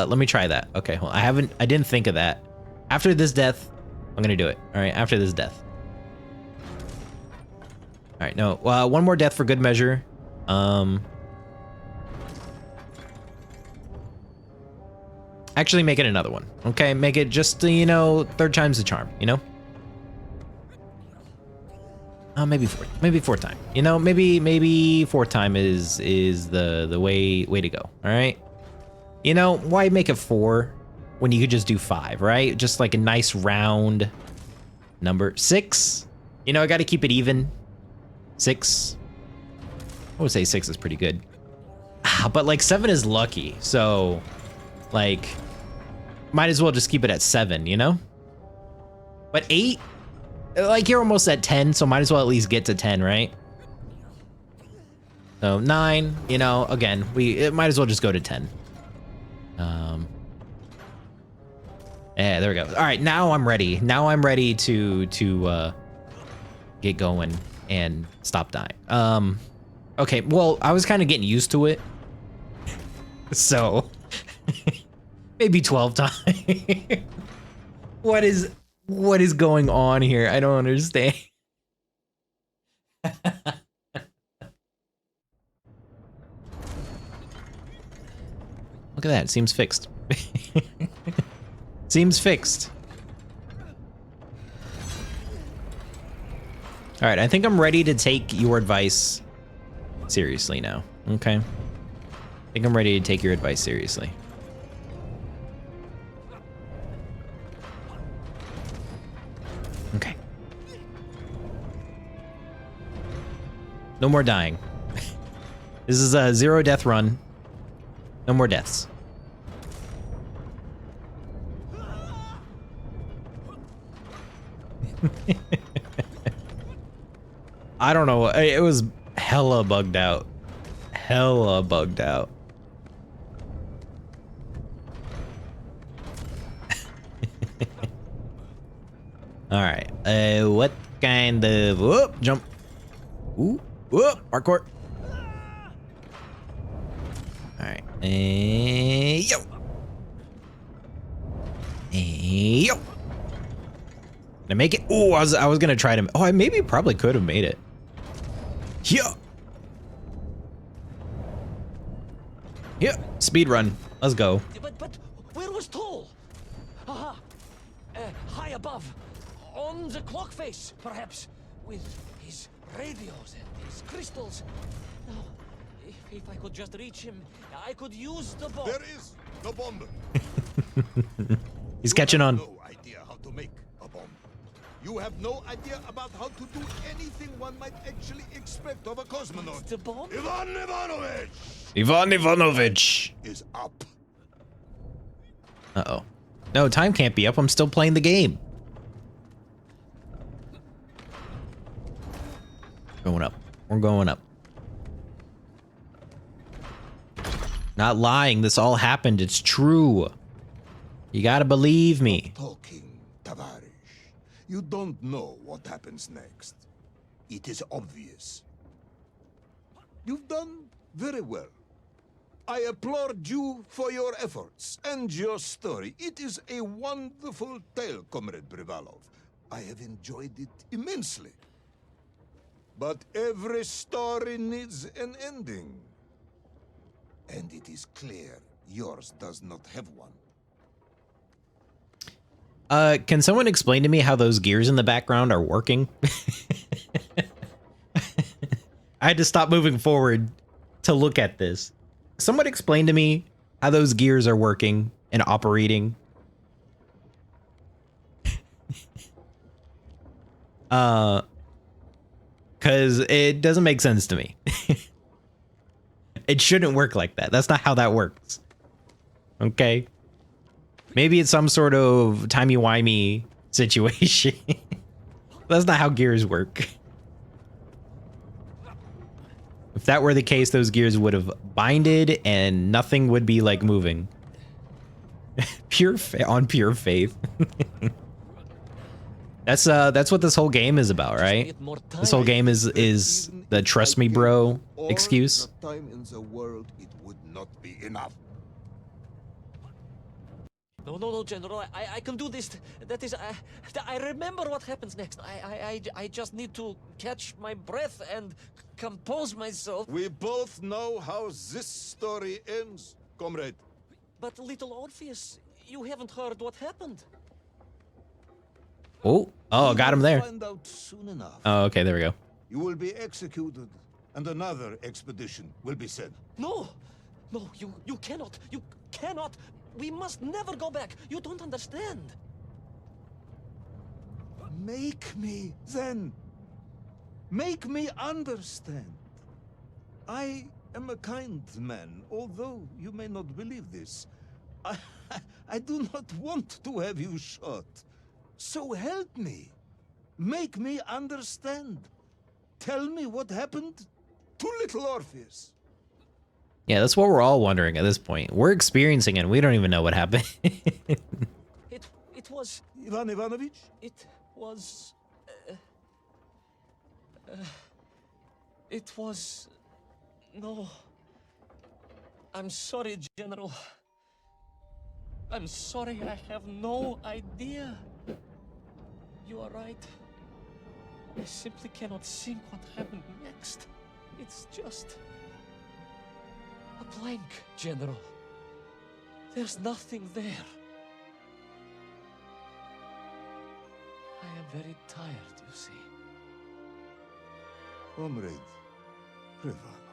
let me try that. Okay, well, I didn't think of that. After this death, I'm gonna do it. All right, after this death. All right, no, one more death for good measure. Actually make it another one. Okay, make it just, you know, third time's the charm, you know? Maybe fourth time. You know, maybe fourth time is the way to go. All right. You know, why make it 4 when you could just do 5, right? Just like a nice round number. 6. You know, I got to keep it even. 6. I would say 6 is pretty good. But like 7 is lucky, so like might as well just keep it at 7, you know? But 8, like you're almost at 10, so might as well at least get to 10, right? So 9, you know, again, it might as well just go to 10. Yeah, there we go. All right, now I'm ready. Now I'm ready to get going and stop dying. Okay, well, I was kind of getting used to it. So maybe 12 times. What is going on here? I don't understand. Look at that, it seems fixed. Seems fixed. All right, I think I'm ready to take your advice seriously now. Okay. I think I'm ready to take your advice seriously. Okay. No more dying. This is a 0 death run. No more deaths. I don't know. It was hella bugged out. Hella bugged out. All right. What kind of whoop jump? Ooh, whoop parkour. All right. Yo. Yo. Did I make it? Oh, I was gonna try to. Oh, I maybe probably could have made it. Yeah. Yeah. Speed run. Let's go. But where was Toll? Aha! High above, on the clock face, perhaps, with his radios and his crystals. Now, if I could just reach him, I could use the bomb. There is the bomb. He's catching on. No idea how to make a bomb. You have no idea about how to do anything one might actually expect of a cosmonaut. The bomb? Ivan Ivanovich Ivan Ivanovich is up. Uh-oh. No, time can't be up. I'm still playing the game. Going up. We're going up. Not lying. This all happened. It's true. You gotta believe me. Talking, Tavarish. You don't know what happens next. It is obvious. You've done very well. I applaud you for your efforts and your story. It is a wonderful tale, Comrade Privalov. I have enjoyed it immensely. But every story needs an ending. And it is clear yours does not have one. Can someone explain to me how those gears in the background are working? I had to stop moving forward to look at this. Someone explain to me how those gears are working and operating. Cause it doesn't make sense to me. It shouldn't work like that. That's not how that works. Okay. Maybe it's some sort of timey-wimey situation. That's not how gears work. If that were the case, those gears would have binded and nothing would be like moving. On pure faith. That's what this whole game is about, right? This whole game is the trust me bro excuse. All the time in the world, it would not be enough. No, General. I can do this. That is, I remember what happens next. I just need to catch my breath and compose myself. We both know how this story ends, comrade. But little Orpheus, you haven't heard what happened. Oh, got him there. Find out soon enough. Oh, okay, there we go. You will be executed, and another expedition will be sent. No, you cannot. You cannot. We must never go back. You don't understand. Make me, then. Make me understand. I am a kind man, although you may not believe this. I do not want to have you shot. So help me. Make me understand. Tell me what happened to little Orpheus. Yeah, that's what we're all wondering at this point. We're experiencing it. We don't even know what happened. It was... Ivan Ivanovich? It was... it was... No. I'm sorry, General. I'm sorry, I have no idea. You are right. I simply cannot think what happened next. It's just... a blank, General. There's nothing there. I am very tired, you see. Comrade Privalov.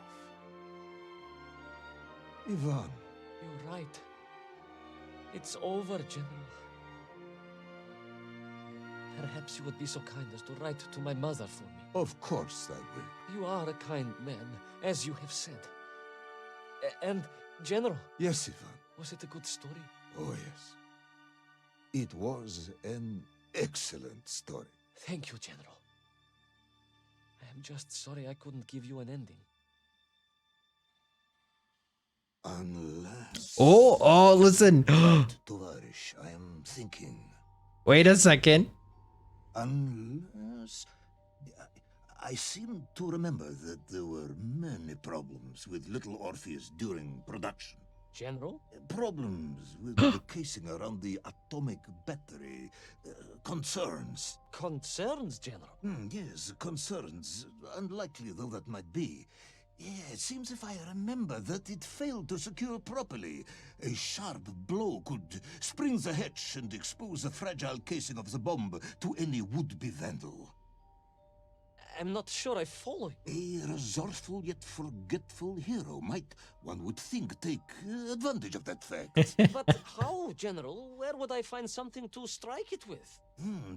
Ivan. You're right. It's over, General. Perhaps you would be so kind as to write to my mother for me. Of course I will. You are a kind man, as you have said. And, General... Yes, Ivan. Was it a good story? Oh, yes. It was an excellent story. Thank you, General. I am just sorry I couldn't give you an ending. Unless... Oh, listen. Tovarish, I am thinking. Wait a second. Unless... I seem to remember that there were many problems with little Orpheus during production. General? Problems with the casing around the atomic battery. Concerns. Concerns, General? Yes, concerns. Unlikely though that might be. Yeah, it seems if I remember that it failed to secure properly. A sharp blow could spring the hatch and expose the fragile casing of the bomb to any would-be vandal. I'm not sure I follow you. A resourceful yet forgetful hero might, one would think, take advantage of that fact. But how, General? Where would I find something to strike it with?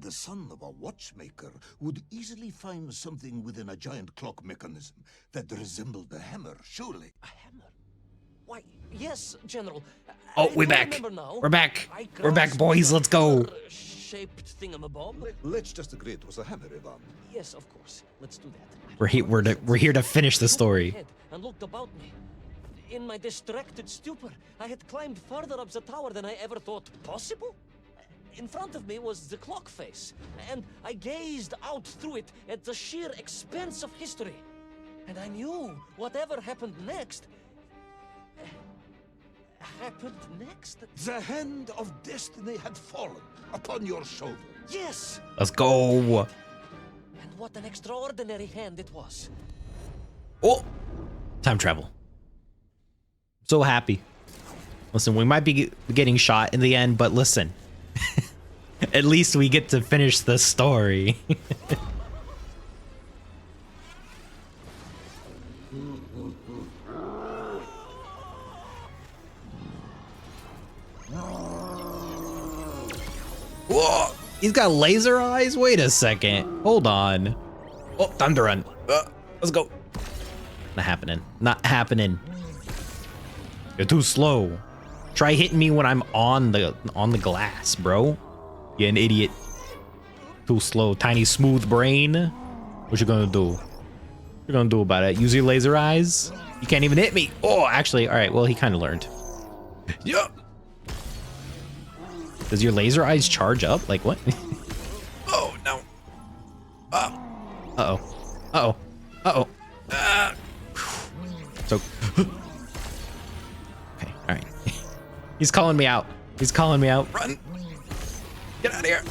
The son of a watchmaker would easily find something within a giant clock mechanism that resembled a hammer, surely. A hammer? Why, yes, General. Oh, I we're do back. remember now. We're back. I We're back, grasped boys. the Let's go. Shaped thingamabob. Let's just agree it was a hammer, Ivan. Yes, of course. Let's do that. We're here to finish the story. And looked about me. In my distracted stupor, I had climbed further up the tower than I ever thought possible. In front of me was the clock face, and I gazed out through it at the sheer expanse of history. And I knew whatever happened next. Happened next? The hand of destiny had fallen upon your shoulder. Yes! Let's go. And what an extraordinary hand it was. Oh, time travel. So happy. Listen, we might be getting shot in the end, but listen. At least we get to finish the story. Whoa! He's got laser eyes? Wait a second. Hold on. Oh, time to run. Let's go. Not happening. Not happening. You're too slow. Try hitting me when I'm on the glass, bro. You're an idiot. Too slow. Tiny smooth brain. What you gonna do? What you gonna do about it? Use your laser eyes? You can't even hit me. Oh, actually, all right. Well, he kind of learned. Yup. Does your laser eyes charge up? Like what? Oh no. Uh-oh. Uh-oh. Uh-oh. So. Okay, all right. He's calling me out. He's calling me out. Run. Get out of here.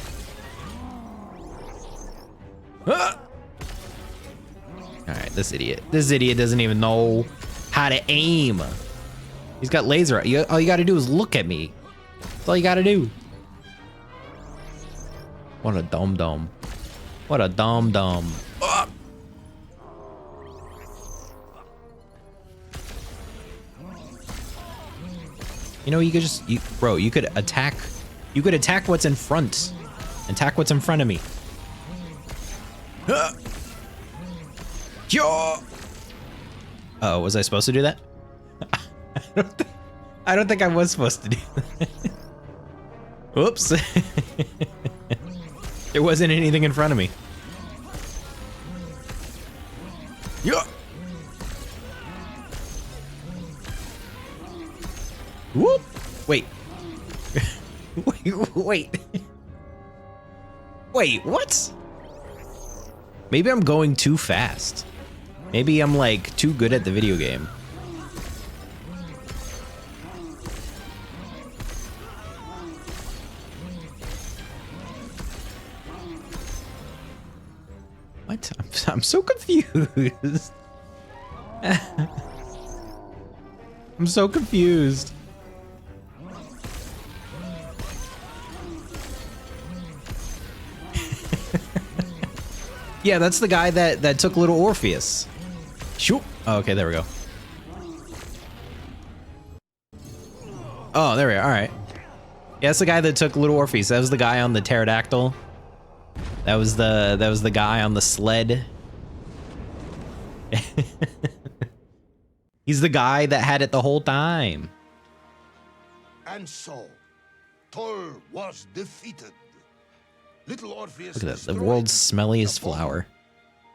All right, this idiot. This idiot doesn't even know how to aim. He's got laser. All you gotta do is look at me. That's all you gotta do. What a dum-dum. What a dum-dum. You know, you could just, bro, you could attack what's in front. Attack what's in front of me. Oh, was I supposed to do that? I don't think I was supposed to do that. Whoops. There wasn't anything in front of me. Yeah. Whoop. Wait. Wait. Wait, what? Maybe I'm going too fast. Maybe I'm like too good at the video game. What? I'm so confused. I'm so confused. Yeah, that's the guy that took little Orpheus. Shoot. Oh, okay, there we go. Oh, there we are. All right. Yeah, that's the guy that took little Orpheus. That was the guy on the pterodactyl. That was the guy on the sled. He's the guy that had it the whole time. And so, Toll was defeated. Little Orpheus. Look at that, the world's smelliest flower.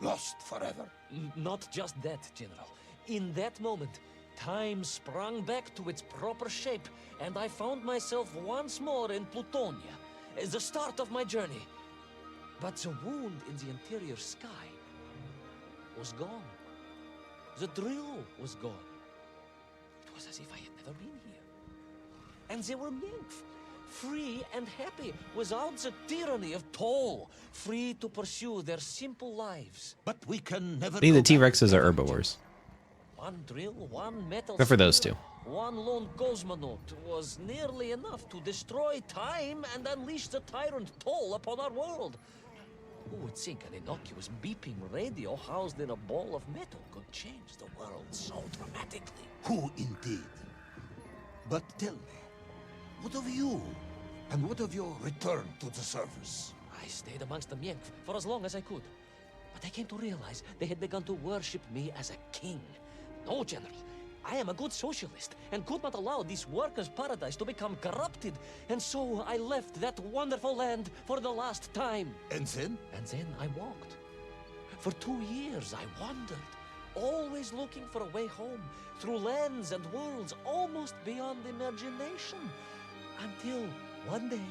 Lost forever. Not just that, General. In that moment, time sprung back to its proper shape, and I found myself once more in Plutonia, the start of my journey. But the wound in the interior sky was gone. The drill was gone. It was as if I had never been here. And they were nymph, free and happy, without the tyranny of toll, free to pursue their simple lives. But we can never. I think the go back. T-Rexes are herbivores. One drill, one metal Except for those sphere, two. one lone cosmonaut was nearly enough to destroy time and unleash the tyrant toll upon our world. Who would think an innocuous beeping radio housed in a ball of metal could change the world so dramatically? Who indeed? But tell me, what of you? And what of your return to the surface? I stayed amongst the Mienk for as long as I could. But I came to realize they had begun to worship me as a king. No, General. I am a good socialist and could not allow this workers' paradise to become corrupted. And so I left that wonderful land for the last time. And then? And then I walked. For 2 years I wandered, always looking for a way home, through lands and worlds almost beyond imagination. Until one day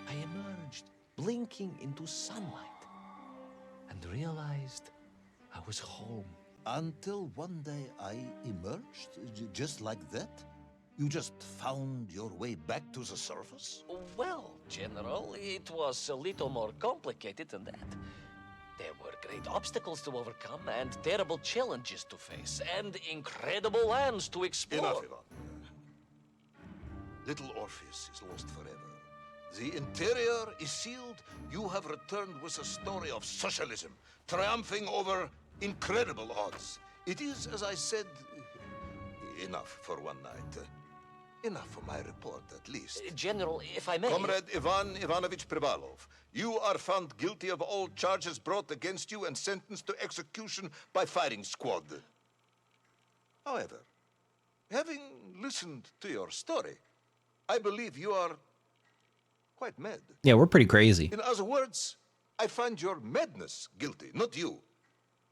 I emerged, blinking into sunlight, and realized I was home. Until one day I emerged, just like that? You just found your way back to the surface? Well, General, it was a little more complicated than that. There were great obstacles to overcome, and terrible challenges to face, and incredible lands to explore. Enough, Ivan. Little Orpheus is lost forever. The interior is sealed. You have returned with a story of socialism, triumphing over incredible odds. It is, as I said, enough for one night. Enough for my report, at least. General, if I may... Comrade Ivan Ivanovich Privalov, you are found guilty of all charges brought against you and sentenced to execution by firing squad. However, having listened to your story, I believe you are quite mad. Yeah, we're pretty crazy. In other words, I find your madness guilty, not you.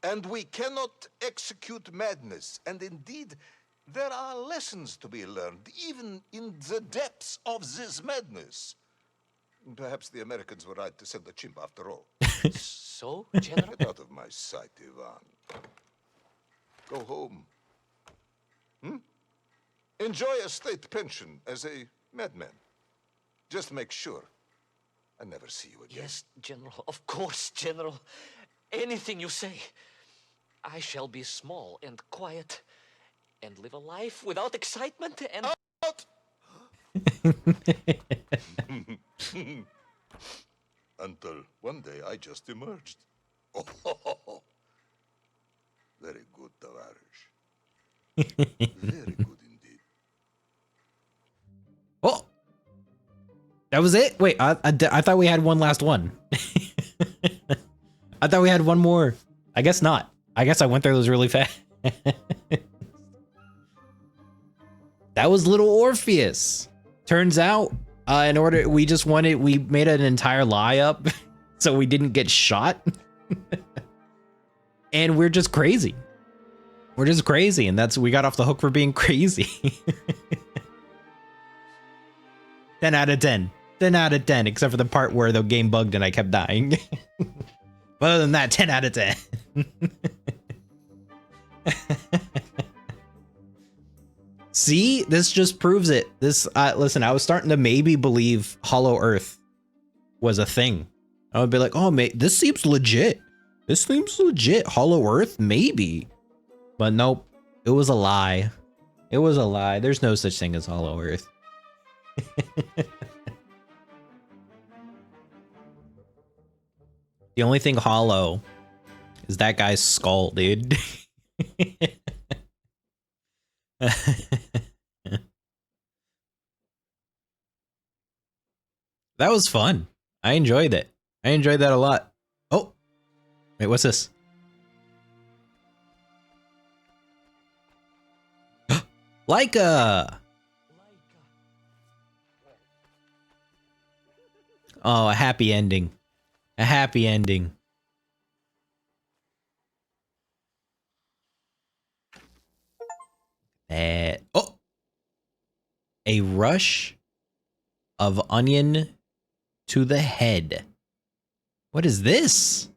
And we cannot execute madness. And indeed, there are lessons to be learned, even in the depths of this madness. Perhaps the Americans were right to send the chimp after all. So, General? Get out of my sight, Ivan. Go home. Enjoy a state pension as a madman. Just make sure I never see you again. Yes, General. Of course, General. Anything you say. I shall be small and quiet and live a life without excitement and... Out! Until one day I just emerged. Oh, very good, Tavarish. Very good indeed. Oh, that was it. Wait, I thought we had one last one. I thought we had one more. I guess not. I guess I went through those really fast. That was little Orpheus. Turns out, we made an entire lie up so we didn't get shot. And we're just crazy. We're just crazy, and we got off the hook for being crazy. 10 out of 10. 10 out of 10, except for the part where the game bugged and I kept dying. But other than that, 10 out of 10. See, this just proves it. Listen, I was starting to maybe believe Hollow Earth was a thing. I would be like, oh, mate, this seems legit. This seems legit. Hollow Earth, maybe. But nope, it was a lie. It was a lie. There's no such thing as Hollow Earth. The only thing hollow is that guy's skull, dude. That was fun. I enjoyed it. I enjoyed that a lot. Oh, wait, what's this? Laika! Oh, a happy ending. A happy ending. Oh! A rush of onion to the head. What is this?